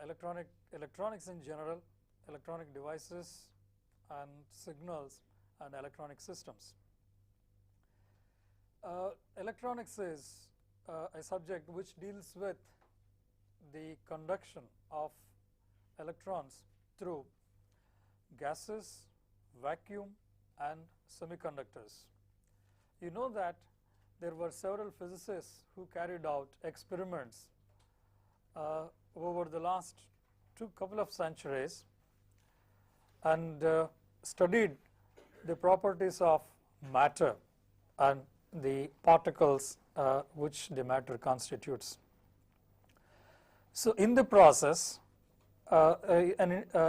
electronics in general, electronic devices and signals and electronic systems. Electronics is a subject which deals with the conduction of electrons through gases, vacuum and semiconductors. You know that there were several physicists who carried out experiments over the last couple of centuries and studied the properties of matter and the particles which the matter constitutes. So in the process,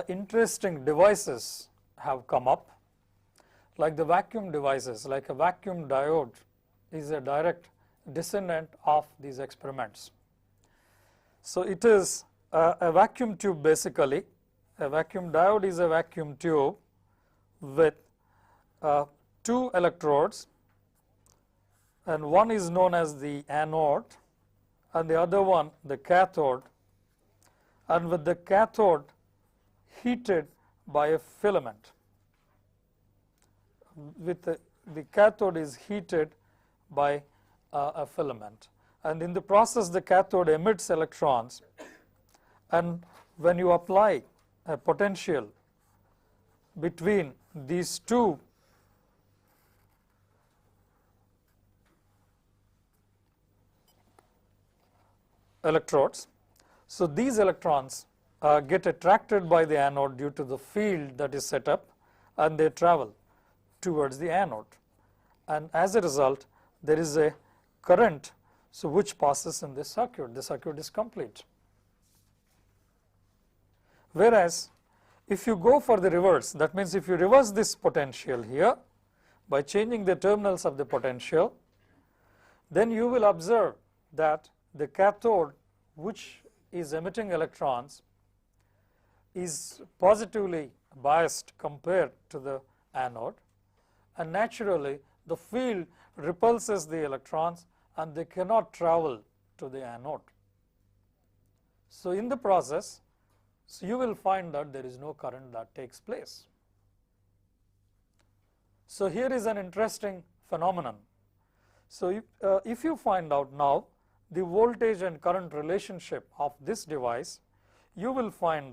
interesting devices have come up, like the vacuum devices, like a vacuum diode is a direct descendant of these experiments. So it is a vacuum tube basically. A vacuum diode is a vacuum tube with two electrodes, and one is known as the anode and the other one the cathode, and with the cathode heated by a filament. With the cathode is heated by a filament, and in the process the cathode emits electrons, and when you apply a potential between these two electrodes, so these electrons get attracted by the anode due to the field that is set up, and they travel towards the anode, and as a result there is a current which passes in this circuit. The circuit is complete. Whereas if you go for the reverse, that means if you reverse this potential here by changing the terminals of the potential, then you will observe that the cathode which is emitting electrons is positively biased compared to the anode, and naturally the field repulses the electrons and they cannot travel to the anode. So in the process, you will find that there is no current that takes place. So here is an interesting phenomenon. So if you find out now the voltage and current relationship of this device, you will find